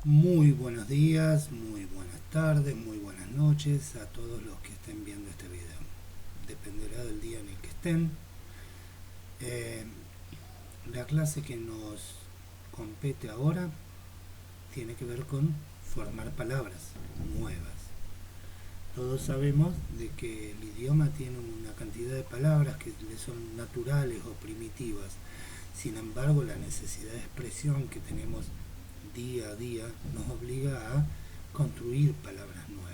Muy buenos días, muy buenas tardes, muy buenas noches a todos los que estén viendo este video. Dependerá del día en el que estén. Eh, la clase que nos compete ahora tiene que ver con formar palabras nuevas. Todos sabemos de que el idioma tiene una cantidad de palabras que le son naturales o primitivas. Sin embargo, la necesidad de expresión que tenemos día a día nos obliga a construir palabras nuevas.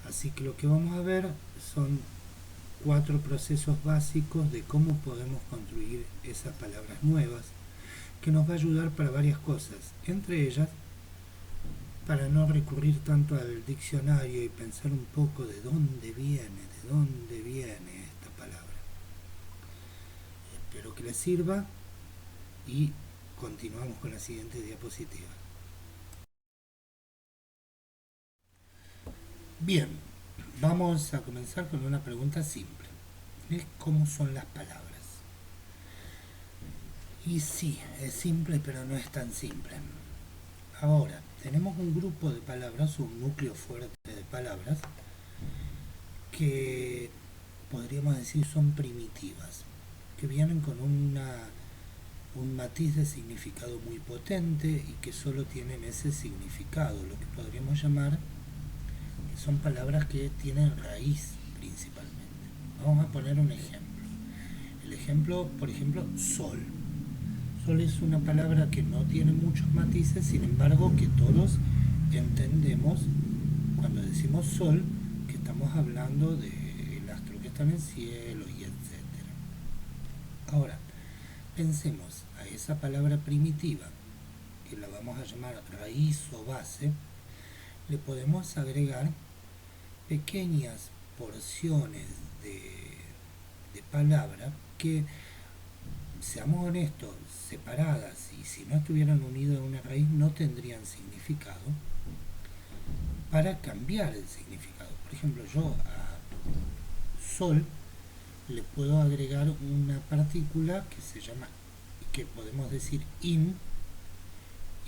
Así que lo que vamos a ver son 4 procesos básicos de cómo podemos construir esas palabras nuevas, que nos va a ayudar para varias cosas, entre ellas para no recurrir tanto al diccionario y pensar un poco de dónde viene esta palabra. Espero que les sirva y continuamos con la siguiente diapositiva. Bien, vamos a comenzar con una pregunta simple. ¿Cómo son las palabras? Y sí, es simple, pero no es tan simple. Ahora, tenemos un grupo de palabras, un núcleo fuerte de palabras, que podríamos decir son primitivas, que vienen con un matiz de significado muy potente y que solo tienen ese significado, lo que podríamos llamar que son palabras que tienen raíz principalmente. Vamos a poner un ejemplo. El ejemplo, por ejemplo, sol. Sol es una palabra que no tiene muchos matices, sin embargo que todos entendemos cuando decimos sol que estamos hablando del astro que está en el cielo y etcétera. Ahora, pensemos a esa palabra primitiva, que la vamos a llamar raíz o base, le podemos agregar pequeñas porciones de palabra que, seamos honestos, separadas y si no estuvieran unidas a una raíz no tendrían significado, para cambiar el significado. Por ejemplo, yo a sol le puedo agregar una partícula que se llama, que podemos decir in,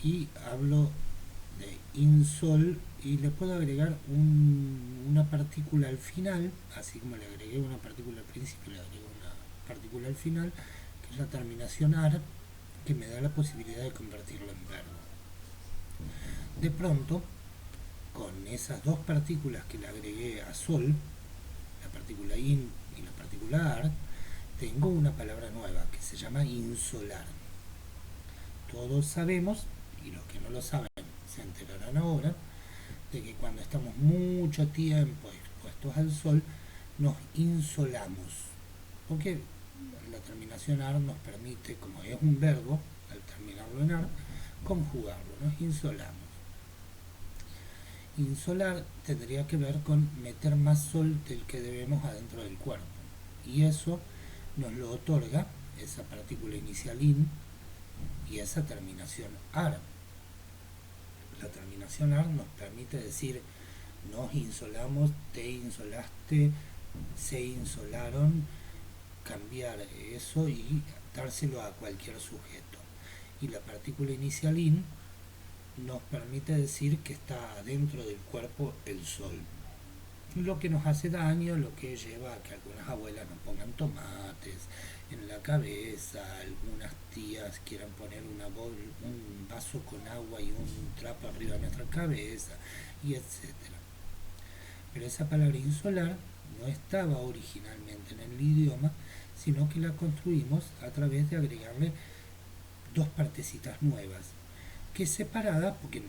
y hablo de insol y le puedo agregar una partícula al final, así como le agregué una partícula al principio, le agrego una partícula al final, que es la terminación ar, que me da la posibilidad de convertirlo en verbo. De pronto, con esas dos partículas que le agregué a sol, la partícula in y la partícula ar, tengo una palabra nueva que se llama insolar. Todos sabemos, y los que no lo saben se enterarán ahora, de que cuando estamos mucho tiempo expuestos al sol, nos insolamos. Porque la terminación ar nos permite, como es un verbo, al terminarlo en ar, conjugarlo, nos insolamos. Insolar tendría que ver con meter más sol del que debemos adentro del cuerpo. Y eso nos lo otorga esa partícula inicial in y esa terminación ar. La terminación ar nos permite decir nos insolamos, te insolaste, se insolaron, cambiar eso y dárselo a cualquier sujeto. Y la partícula inicial in nos permite decir que está dentro del cuerpo el sol. Lo que nos hace daño, lo que lleva a que algunas abuelas nos pongan tomates en la cabeza, algunas tías quieran poner un vaso con agua y un trapo arriba de nuestra cabeza, y etcétera. Pero esa palabra insolar no estaba originalmente en el idioma, sino que la construimos a través de agregarle dos partecitas nuevas, que separadas porque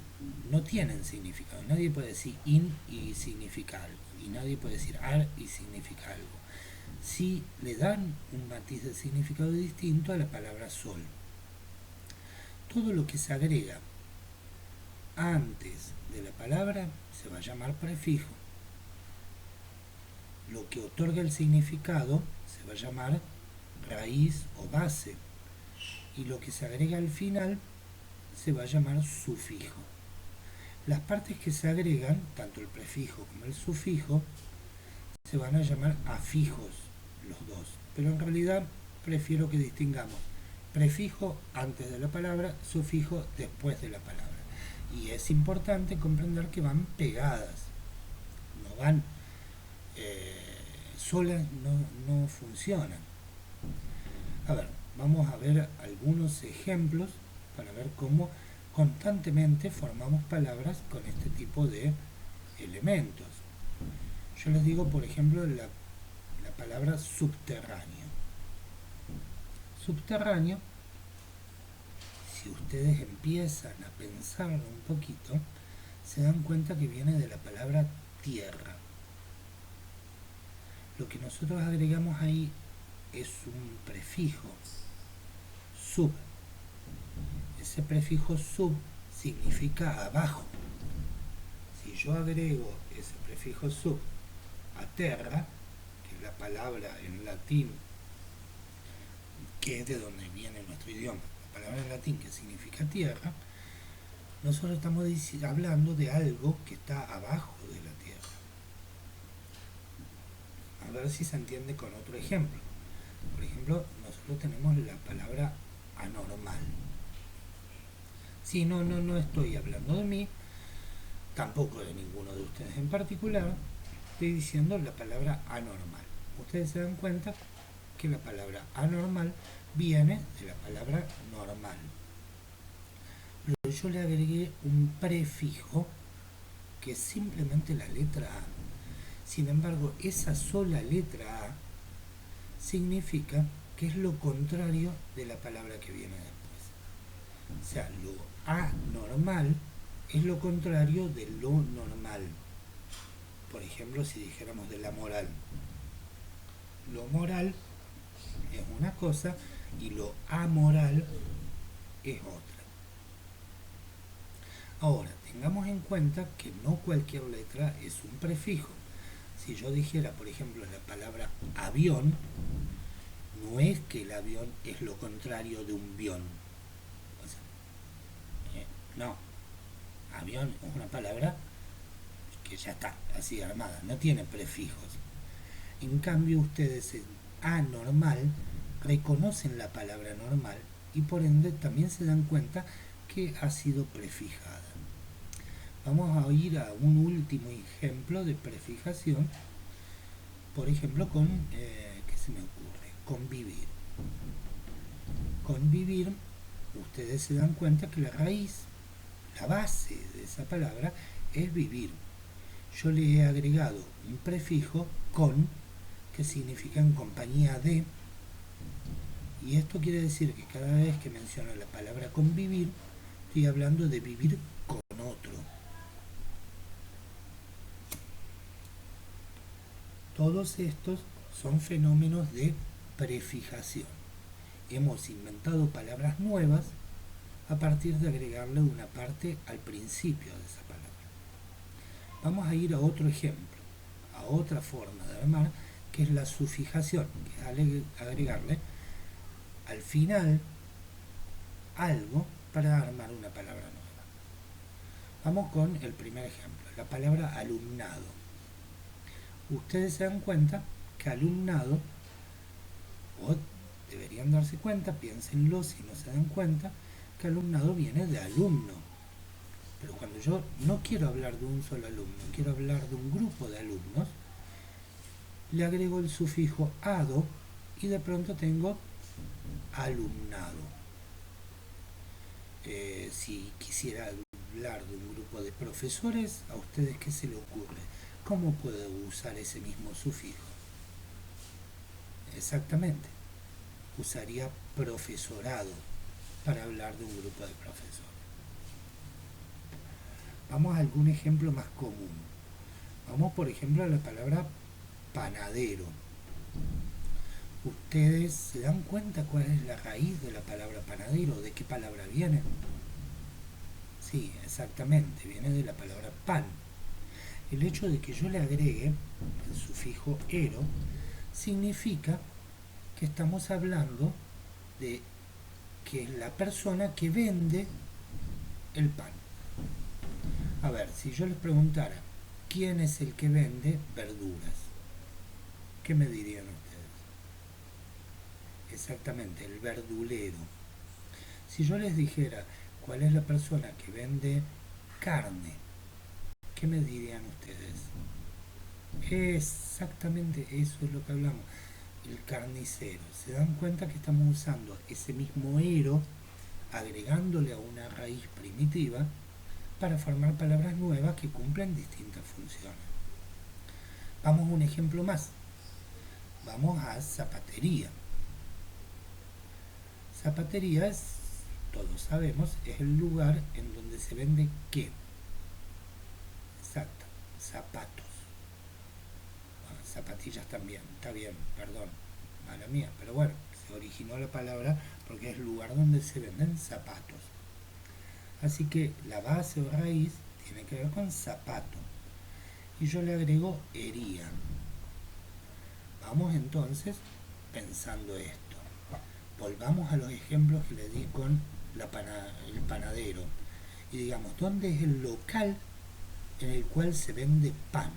no tienen significado. Nadie puede decir in y significa algo, y nadie puede decir ar y significa algo. Sí le dan un matiz de significado distinto a la palabra sol. Todo lo que se agrega antes de la palabra se va a llamar prefijo. Lo que otorga el significado se va a llamar raíz o base. Y lo que se agrega al final se va a llamar sufijo. Las partes que se agregan, tanto el prefijo como el sufijo, se van a llamar afijos los dos. Pero en realidad prefiero que distingamos prefijo antes de la palabra, sufijo después de la palabra. Y es importante comprender que van pegadas, no van solas, no funcionan. A ver, vamos a ver algunos ejemplos para ver cómo constantemente formamos palabras con este tipo de elementos. Yo les digo, por ejemplo, la palabra subterráneo. Subterráneo, si ustedes empiezan a pensarlo un poquito, se dan cuenta que viene de la palabra tierra. Lo que nosotros agregamos ahí es un prefijo, sub. Ese prefijo sub significa abajo. Si yo agrego ese prefijo sub a terra, que es la palabra en latín, que es de donde viene nuestro idioma, la palabra en latín que significa tierra, nosotros estamos hablando de algo que está abajo de la tierra. A ver si se entiende con otro ejemplo. Por ejemplo, nosotros tenemos la palabra anormal. Sí, no estoy hablando de mí, tampoco de ninguno de ustedes en particular, estoy diciendo la palabra anormal. Ustedes se dan cuenta que la palabra anormal viene de la palabra normal. Pero yo le agregué un prefijo que es simplemente la letra A. Sin embargo, esa sola letra A significa que es lo contrario de la palabra que viene después. O sea, lo anormal es lo contrario de lo normal. Por ejemplo, si dijéramos de la moral. Lo moral es una cosa y lo amoral es otra. Ahora, tengamos en cuenta que no cualquier letra es un prefijo. Si yo dijera, por ejemplo, la palabra avión, no es que el avión es lo contrario de un bión. O sea, no. Avión es una palabra que ya está, así armada, no tiene prefijos. En cambio, ustedes en anormal reconocen la palabra normal y por ende también se dan cuenta que ha sido prefijada. Vamos a ir a un último ejemplo de prefijación, por ejemplo con, ¿qué se me ocurre? Convivir. Convivir, ustedes se dan cuenta que la raíz, la base de esa palabra es vivir. Yo le he agregado un prefijo con, que significa en compañía de, y esto quiere decir que cada vez que menciono la palabra convivir, estoy hablando de vivir con otro. Todos estos son fenómenos de prefijación. Hemos inventado palabras nuevas a partir de agregarle una parte al principio de esa palabra. Vamos a ir a otro ejemplo, a otra forma de armar, que es la sufijación, que es agregarle al final algo para armar una palabra nueva. Vamos con el primer ejemplo, la palabra alumnado. Ustedes se dan cuenta que alumnado, o deberían darse cuenta, piénsenlo si no se dan cuenta, que alumnado viene de alumno. Pero cuando yo no quiero hablar de un solo alumno, quiero hablar de un grupo de alumnos, le agrego el sufijo ado y de pronto tengo alumnado. Si quisiera hablar de un grupo de profesores, ¿a ustedes qué se le ocurre? ¿Cómo puedo usar ese mismo sufijo? Exactamente, usaría profesorado para hablar de un grupo de profesores. Vamos a algún ejemplo más común. Vamos, por ejemplo, a la palabra panadero. ¿Ustedes se dan cuenta cuál es la raíz de la palabra panadero? ¿De qué palabra viene? Sí, exactamente, viene de la palabra pan. El hecho de que yo le agregue el sufijo ero significa que estamos hablando de que es la persona que vende el pan. A ver, si yo les preguntara, ¿quién es el que vende verduras? ¿Qué me dirían ustedes? Exactamente, el verdulero. Si yo les dijera cuál es la persona que vende carne. ¿Qué me dirían ustedes? Exactamente eso es lo que hablamos. El carnicero. ¿Se dan cuenta que estamos usando ese mismo ero, agregándole a una raíz primitiva, para formar palabras nuevas que cumplen distintas funciones? Vamos a un ejemplo más. Vamos a zapatería. Zapatería es, todos sabemos, es el lugar en donde se vende ¿qué? Exacto, zapatos. Bueno, zapatillas también, está bien, perdón, mala mía, pero bueno, se originó la palabra porque es el lugar donde se venden zapatos. Así que la base o raíz tiene que ver con zapato. Y yo le agrego hería. Vamos entonces pensando esto. Volvamos a los ejemplos que le di con el panadero. Y digamos, ¿dónde es el local en el cual se vende pan?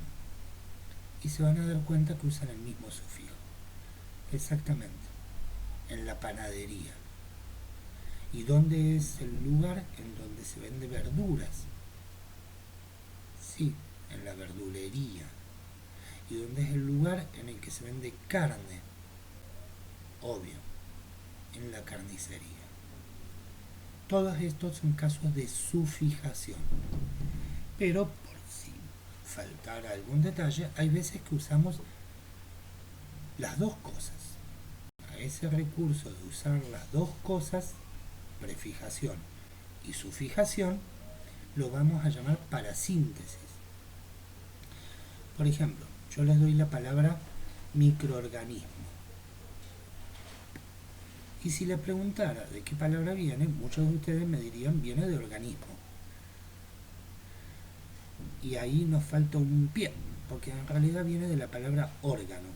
Y se van a dar cuenta que usan el mismo sufijo. Exactamente, en la panadería. ¿Y dónde es el lugar en donde se vende verduras? Sí, en la verdulería. ¿Y dónde es el lugar en el que se vende carne? Obvio, en la carnicería. Todos estos son casos de sufijación. Pero por si faltara algún detalle, hay veces que usamos las dos cosas. A ese recurso de usar las dos cosas, prefijación y sufijación, lo vamos a llamar parasíntesis. Por ejemplo, yo les doy la palabra microorganismo. Y si le preguntara de qué palabra viene, muchos de ustedes me dirían viene de organismo. Y ahí nos falta un pie, porque en realidad viene de la palabra órgano.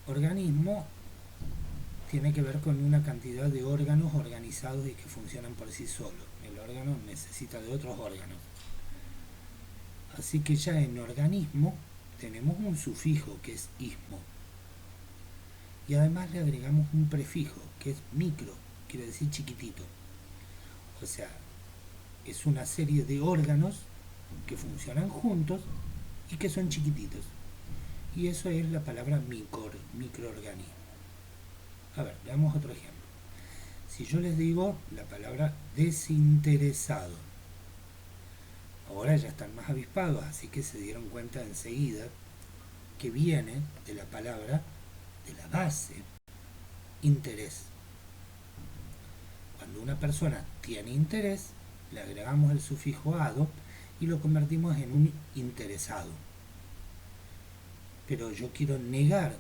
Organismo tiene que ver con una cantidad de órganos organizados y que funcionan por sí solos. El órgano necesita de otros órganos. Así que ya en organismo tenemos un sufijo que es ismo. Y además le agregamos un prefijo que es micro, quiere decir chiquitito. O sea, es una serie de órganos que funcionan juntos y que son chiquititos. Y eso es la palabra microorganismo. A ver, veamos otro ejemplo. Si yo les digo la palabra desinteresado, ahora ya están más avispados, así que se dieron cuenta enseguida que viene de la palabra, de la base, interés. Cuando una persona tiene interés, le agregamos el sufijo ado y lo convertimos en un interesado. Pero yo quiero negar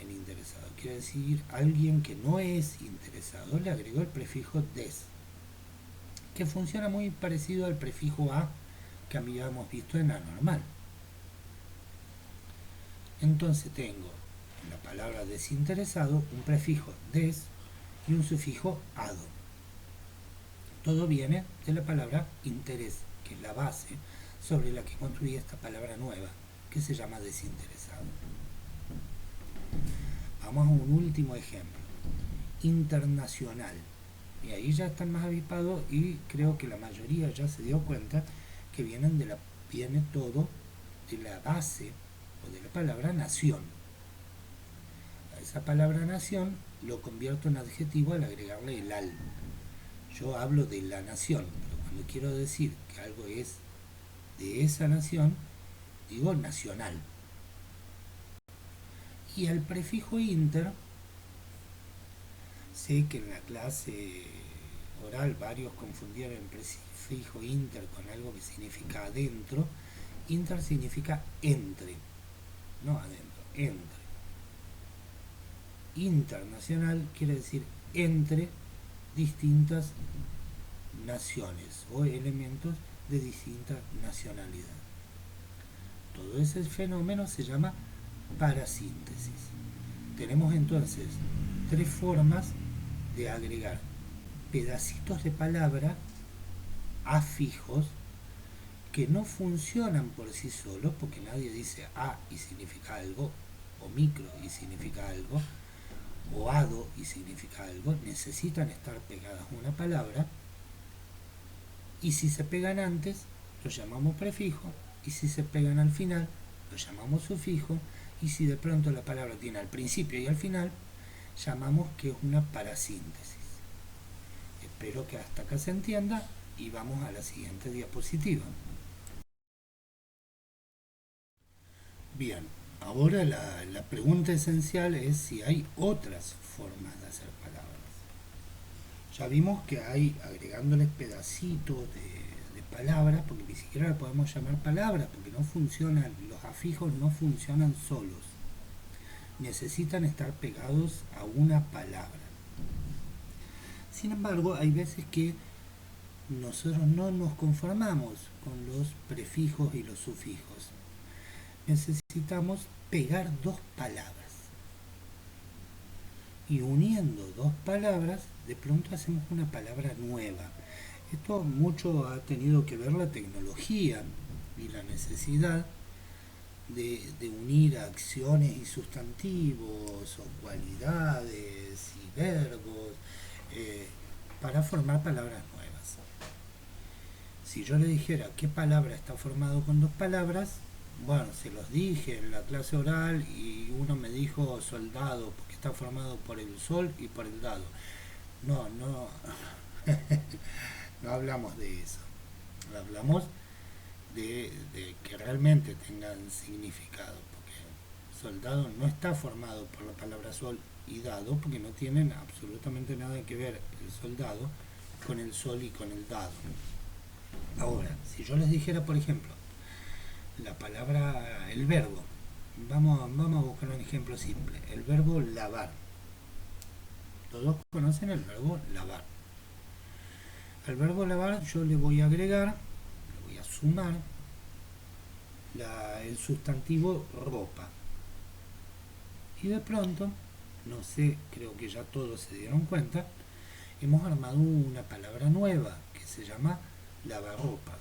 el interesado, quiero decir alguien que no es interesado, le agrego el prefijo des, que funciona muy parecido al prefijo a que habíamos visto en anormal. Entonces tengo en la palabra desinteresado un prefijo des y un sufijo ado. Todo viene de la palabra interés, que es la base sobre la que construí esta palabra nueva, que se llama desinteresado. Vamos a un último ejemplo. Internacional. Y ahí ya están más avispados y creo que la mayoría ya se dio cuenta que viene todo de la base o de la palabra nación. A esa palabra nación lo convierto en adjetivo al agregarle el al. Yo hablo de la nación, pero cuando quiero decir que algo es de esa nación, digo nacional. Y el prefijo inter, sé que en la clase oral varios confundieron el prefijo inter con algo que significa adentro. Inter significa entre, no adentro, entre. Internacional quiere decir entre distintas naciones o elementos de distinta nacionalidad. Todo ese fenómeno se llama parasíntesis. Tenemos entonces tres formas de agregar pedacitos de palabra a fijos que no funcionan por sí solos, porque nadie dice a y significa algo, o micro y significa algo, o ado y significa algo. Necesitan estar pegadas a una palabra Y si se pegan antes, lo llamamos prefijo, y si se pegan al final, lo llamamos sufijo, y si de pronto la palabra tiene al principio y al final, llamamos que es una parasíntesis. Espero que hasta acá se entienda y vamos a la siguiente diapositiva. Bien, ahora la pregunta esencial es si hay otras formas de hacer palabras. Ya vimos que hay agregándoles pedacitos de palabras, porque ni siquiera le podemos llamar palabras, porque no funcionan, los afijos no funcionan solos. Necesitan estar pegados a una palabra. Sin embargo, hay veces que nosotros no nos conformamos con los prefijos y los sufijos. Necesitamos pegar dos palabras. Y uniendo dos palabras, de pronto hacemos una palabra nueva. Esto mucho ha tenido que ver la tecnología y la necesidad de unir acciones y sustantivos o cualidades y verbos para formar palabras nuevas. Si yo le dijera qué palabra está formado con dos palabras, bueno, se los dije en la clase oral y uno me dijo soldado porque está formado por el sol y por el dado. No, no, no hablamos de eso. Hablamos de que realmente tengan significado, porque soldado no está formado por la palabra sol y dado, porque no tienen absolutamente nada que ver el soldado con el sol y con el dado. Ahora, si yo les dijera, por ejemplo, la palabra, el verbo, vamos a buscar un ejemplo simple, el verbo lavar. Todos conocen el verbo lavar. Al verbo lavar yo le voy a agregar, le voy a sumar el sustantivo ropa. Y de pronto, no sé, creo que ya todos se dieron cuenta, hemos armado una palabra nueva que se llama lavarropas.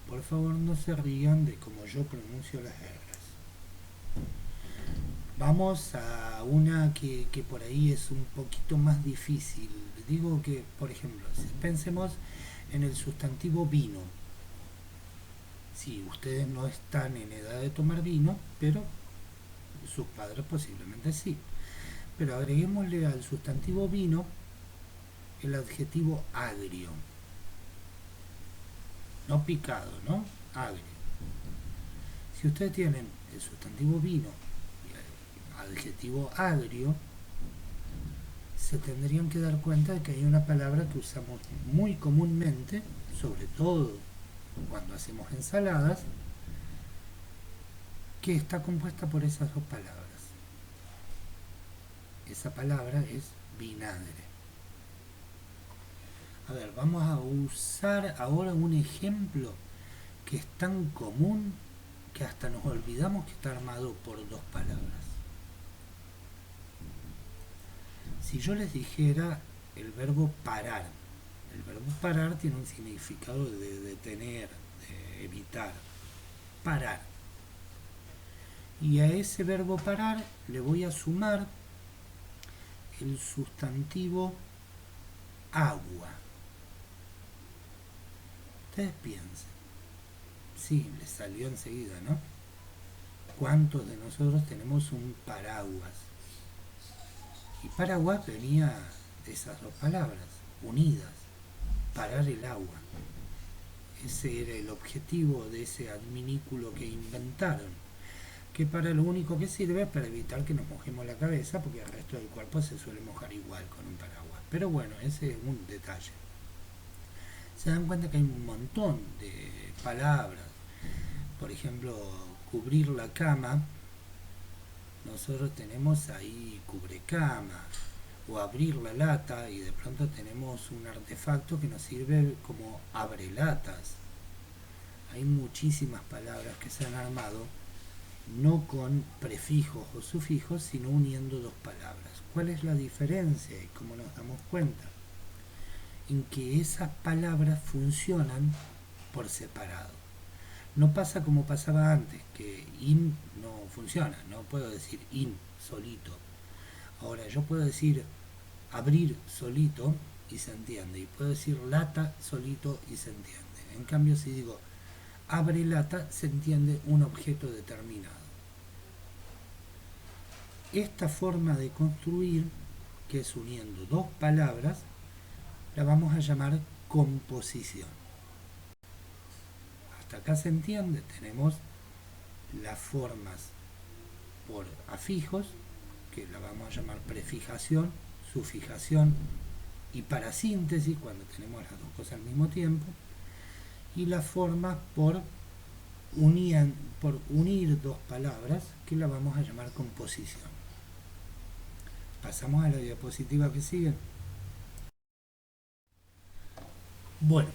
Por favor no se rían de cómo yo pronuncio las reglas. Vamos a una que por ahí es un poquito más difícil. Digo que, por ejemplo, si pensemos en el sustantivo vino. Sí, ustedes no están en edad de tomar vino, pero sus padres posiblemente sí. Pero agreguémosle al sustantivo vino el adjetivo agrio. No picado, ¿no? Agrio. Si ustedes tienen el sustantivo vino y el adjetivo agrio, se tendrían que dar cuenta de que hay una palabra que usamos muy comúnmente, sobre todo cuando hacemos ensaladas, que está compuesta por esas dos palabras. Esa palabra es vinagre. A ver, vamos a usar ahora un ejemplo que es tan común que hasta nos olvidamos que está armado por dos palabras. Si yo les dijera el verbo parar, el verbo parar tiene un significado de detener, de evitar, parar. Y a ese verbo parar le voy a sumar el sustantivo agua. Ustedes piensen. Sí, les salió enseguida, ¿no? ¿Cuántos de nosotros tenemos un paraguas? Y paraguas venía de esas dos palabras, unidas, parar el agua. Ese era el objetivo de ese adminículo que inventaron, que para lo único que sirve es para evitar que nos mojemos la cabeza, porque el resto del cuerpo se suele mojar igual con un paraguas. Pero bueno, ese es un detalle. Se dan cuenta que hay un montón de palabras. Por ejemplo, cubrir la cama, nosotros tenemos ahí cubrecama, o abrir la lata y de pronto tenemos un artefacto que nos sirve como abrelatas. Hay muchísimas palabras que se han armado no con prefijos o sufijos, sino uniendo dos palabras. ¿Cuál es la diferencia y cómo nos damos cuenta? En que esas palabras funcionan por separado. No pasa como pasaba antes, que in no funciona, no puedo decir in solito. Ahora yo puedo decir abrir solito y se entiende. Y puedo decir lata solito y se entiende. En cambio, si digo abre lata, se entiende un objeto determinado. Esta forma de construir, que es uniendo dos palabras, la vamos a llamar composición. Hasta acá se entiende, tenemos las formas por afijos, que la vamos a llamar prefijación, sufijación y parasíntesis, cuando tenemos las dos cosas al mismo tiempo, y las formas por unir dos palabras, que la vamos a llamar composición. Pasamos a la diapositiva que sigue. Bueno,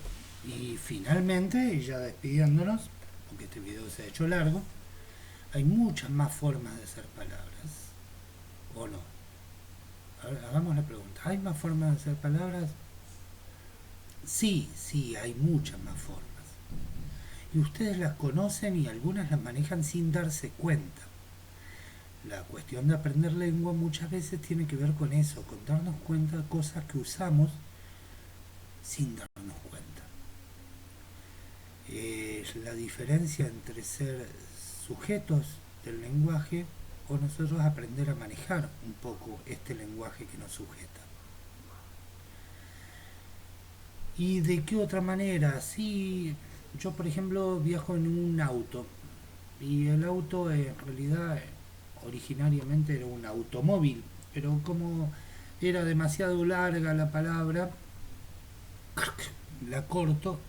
y finalmente, ya despidiéndonos, porque este video se ha hecho largo, hay muchas más formas de hacer palabras, ¿o no? Ahora, hagamos la pregunta, ¿hay más formas de hacer palabras? Sí, sí, hay muchas más formas. Y ustedes las conocen y algunas las manejan sin darse cuenta. La cuestión de aprender lengua muchas veces tiene que ver con eso, con darnos cuenta de cosas que usamos sin darnos cuenta. Es la diferencia entre ser sujetos del lenguaje o nosotros aprender a manejar un poco este lenguaje que nos sujeta. ¿Y de qué otra manera? Sí, yo por ejemplo viajo en un auto y el auto en realidad originariamente era un automóvil, pero como era demasiado larga la palabra, la corto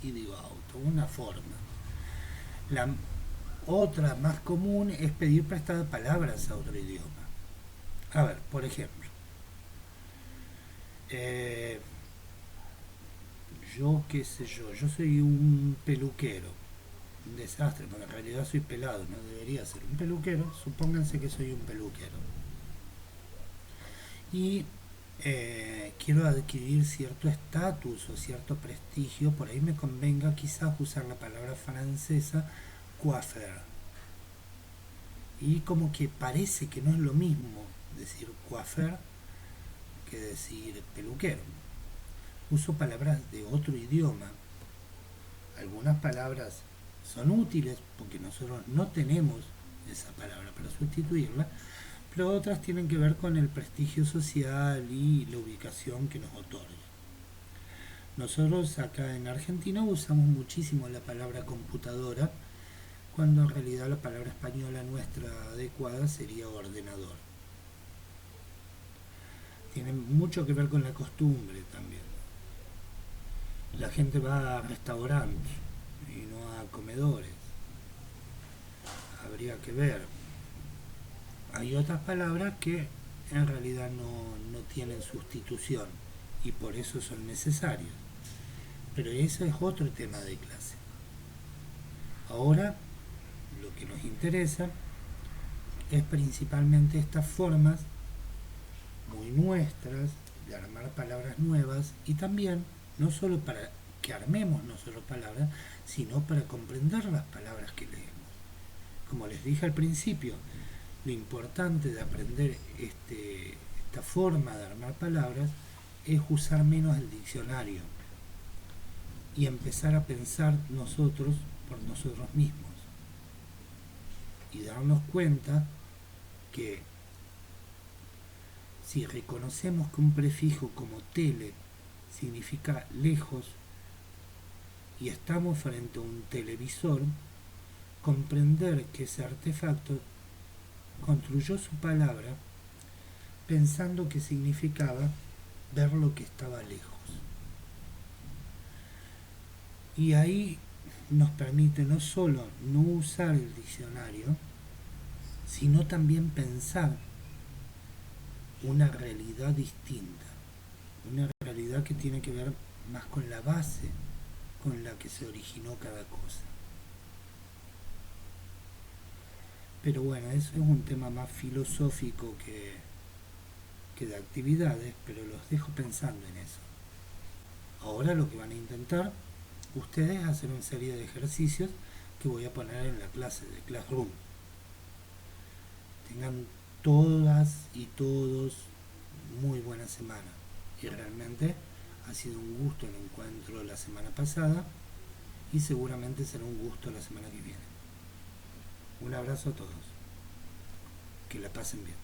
y digo auto, una forma. La otra más común es pedir prestadas palabras a otro idioma. A ver, por ejemplo, eh, yo qué sé yo soy un peluquero, un desastre, porque en realidad soy pelado, no debería ser un peluquero, supónganse que soy un peluquero. Y quiero adquirir cierto estatus o cierto prestigio, por ahí me convenga quizás usar la palabra francesa coiffeur. Y como que parece que no es lo mismo decir coiffeur que decir peluquero. Uso palabras de otro idioma. Algunas palabras son útiles porque nosotros no tenemos esa palabra para sustituirla, pero otras tienen que ver con el prestigio social y la ubicación que nos otorga. Nosotros acá en Argentina usamos muchísimo la palabra computadora, cuando en realidad la palabra española nuestra adecuada sería ordenador. Tiene mucho que ver con la costumbre también. La gente va a restaurantes y no a comedores. Habría que ver. Hay otras palabras que en realidad no tienen sustitución y por eso son necesarios. Pero eso es otro tema de clase. Ahora, lo que nos interesa es principalmente estas formas muy nuestras de armar palabras nuevas y también no solo para que armemos nosotros palabras, sino para comprender las palabras que leemos. Como les dije al principio, lo importante de aprender esta forma de armar palabras es usar menos el diccionario y empezar a pensar nosotros por nosotros mismos y darnos cuenta que si reconocemos que un prefijo como tele significa lejos y estamos frente a un televisor, comprender que ese artefacto construyó su palabra pensando que significaba ver lo que estaba lejos. Y ahí nos permite no solo no usar el diccionario, sino también pensar una realidad distinta, una realidad que tiene que ver más con la base con la que se originó cada cosa. Pero bueno, eso es un tema más filosófico que de actividades, pero los dejo pensando en eso. Ahora lo que van a intentar ustedes es hacer una serie de ejercicios que voy a poner en la clase de Classroom. Tengan todas y todos muy buena semana y realmente Ha sido un gusto el encuentro la semana pasada y seguramente será un gusto la semana que viene. Un abrazo a todos. Que la pasen bien.